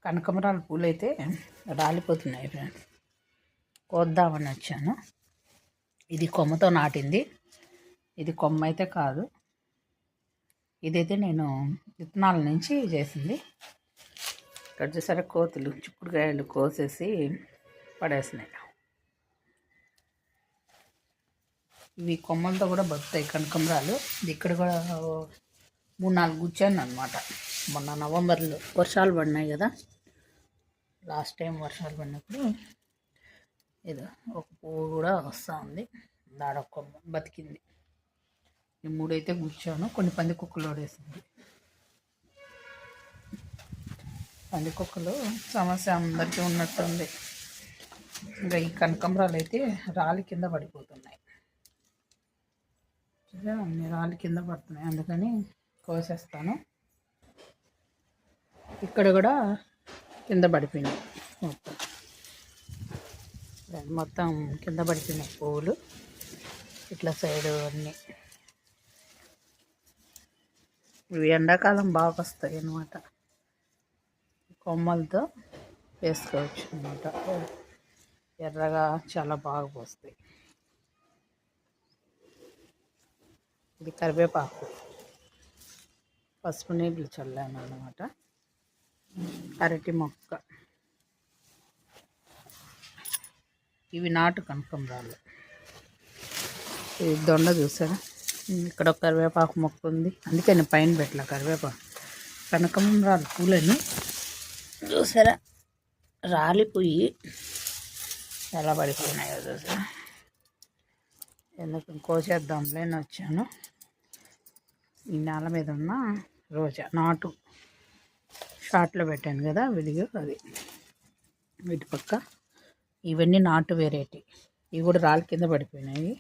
కనకమరాల పూలు అయితే రాలిపోతున్నాయి ఫ్రెండ్స్. కోద్దామని వచ్చాను. ఇది కొమ్మతో నాటింది, ఇది కొమ్మ అయితే కాదు. ఇదైతే నేను విత్తనాల నుంచి చేసింది. ఇక్కడ చూసారా కోతులు చిక్కుడుకాయలు కోసేసి పడేసినాయి. ఇవి కొమ్మలతో కూడా బతుకుతాయి కనకమరాలు. ఇక్కడ కూడా 3-4 గుచ్చాను అనమాట. మొన్న నవంబర్లో వర్షాలు పడినాయి కదా, లాస్ట్ టైం వర్షాలు పడినప్పుడు ఇది ఒక పువ్వు కూడా వస్తూ ఉంది. దాడొక్క బతికింది. ఈ 3 అయితే గుచ్చాను. కొన్ని పందికొక్కలు ఓడేసింది. పందికొక్కలు సమస్య అందరికీ ఉన్నట్టుంది. ఇంకా ఈ కనకాంబరాలు అయితే రాలి కింద పడిపోతున్నాయి. అన్ని రాలి కింద పడుతున్నాయి, అందుకని కోసేస్తాను. ఇక్కడ కూడా కింద పడిపోయినాయి, మొత్తం కింద పడిపోయినాయి పువ్వులు. ఇట్లా సైడు అన్నీ ఇవి ఎండాకాలం బాగా వస్తాయి అన్నమాట. కొమ్మలతో వేసుకోవచ్చు అన్నమాట. ఎర్రగా చాలా బాగా పోస్తాయి. ఇది కరివేపాకు, పసుపు నీళ్ళు చల్లాను అన్నమాట. అరటి మొక్క, ఇవి నాటు కనకాంబరాలు. ఇది దొండ చూసారా, ఇక్కడ ఒక కరివేపాకు మొక్క ఉంది, అందుకే నేను పైన పెట్టలే కరివేపాకు. కనకాంబరాలు పూలని చూసారా రాలిపోయి ఎలా పడిపోయినాయో చూసారా. ఎందుకు కోసేద్దాంలే అని వచ్చాను. ఈ నేల మీద ఉన్న రోజా నాటు షార్ట్లో పెట్టాను కదా వీడియో, అది వీటి పక్క ఇవన్నీ నాటు వెరైటీ. ఇవి కూడా రాళ్ళ కింద పడిపోయినాయి.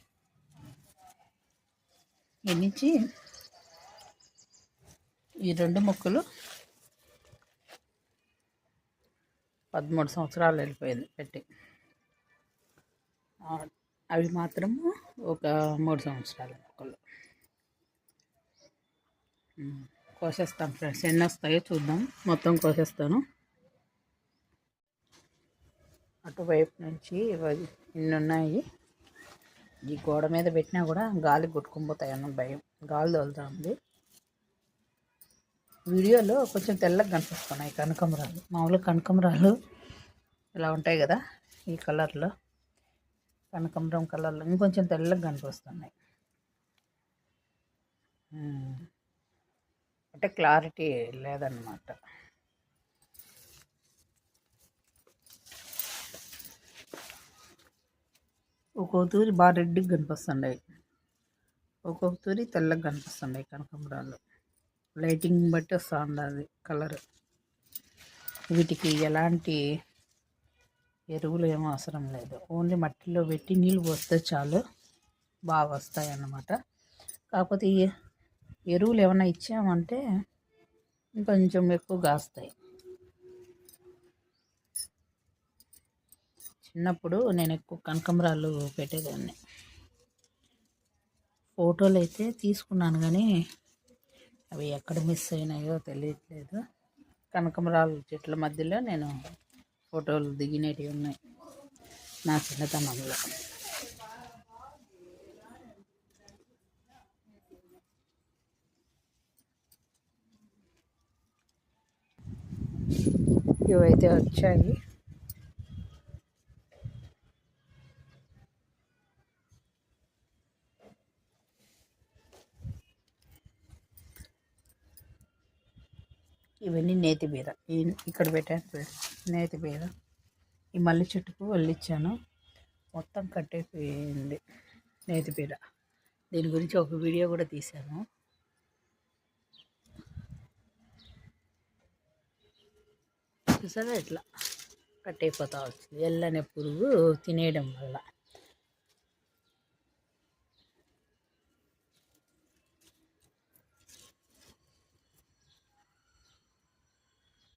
ఈ నుంచి ఈ 2 మొక్కలు 13 సంవత్సరాలు వెళ్ళిపోయింది పెట్టి. అవి మాత్రము ఒక 3 సంవత్సరాల మొక్కలు. కోసేస్తాను ఫ్రెండ్స్, ఎన్ని వస్తాయో చూద్దాం. మొత్తం కోసేస్తాను. అటువైపు నుంచి ఇన్ని ఉన్నాయి. ఈ గోడ మీద పెట్టినా కూడా గాలి కొట్టుకుపోతాయి అన్న భయం, గాలి తోలుతుంది. వీడియోలో కొంచెం తెల్లగా కనిపిస్తున్నాయి కనకాంబరాలు. మామూలుగా కనకాంబరాలు ఇలా ఉంటాయి కదా, ఈ కలర్లో కనకాంబరం కలర్లో ఇంకొంచెం తెల్లగా కనిపిస్తున్నాయి. అంటే క్లారిటీ లేదన్నమాట. ఒక్కొక్క తూరి బాగా రెడ్గా కనిపిస్తున్నాయి, ఒక్కొక్క తూరి తెల్లగా కనిపిస్తున్నాయి కనకాంబరాలు. లైటింగ్ బట్టి వస్తూ ఉండదు కలర్. వీటికి ఎలాంటి ఎరువులు ఏమో అవసరం లేదు, ఓన్లీ మట్టిలో పెట్టి నీళ్ళు పోస్తే చాలు బాగా వస్తాయి అన్నమాట. కాకపోతే ఎరువులు ఏమైనా ఇచ్చామంటే కొంచెం ఎక్కువ కాస్తాయి. చిన్నప్పుడు నేను ఎక్కువ కనకాంబరాలు పెట్టేదాన్ని. ఫోటోలు అయితే తీసుకున్నాను కానీ అవి ఎక్కడ మిస్ అయినాయో తెలియట్లేదు. కనకాంబరాలు చెట్ల మధ్యలో నేను ఫోటోలు దిగినవి ఉన్నాయి నా చిన్నతనంలో. ఇవైతే వచ్చాయి. ఇవన్నీ నేతి బీర, ఇక్కడ పెట్టాను నేతి బీర. ఈ మల్లె చెట్టుకు వల్లిచ్చాను, మొత్తం కట్టేపోయింది నేతి బీర. దీని గురించి ఒక వీడియో కూడా తీశాను. చూసారా ఇట్లా కట్టయిపోతా వచ్చింది, ఎల్లనే పురుగు తినేయడం వల్ల.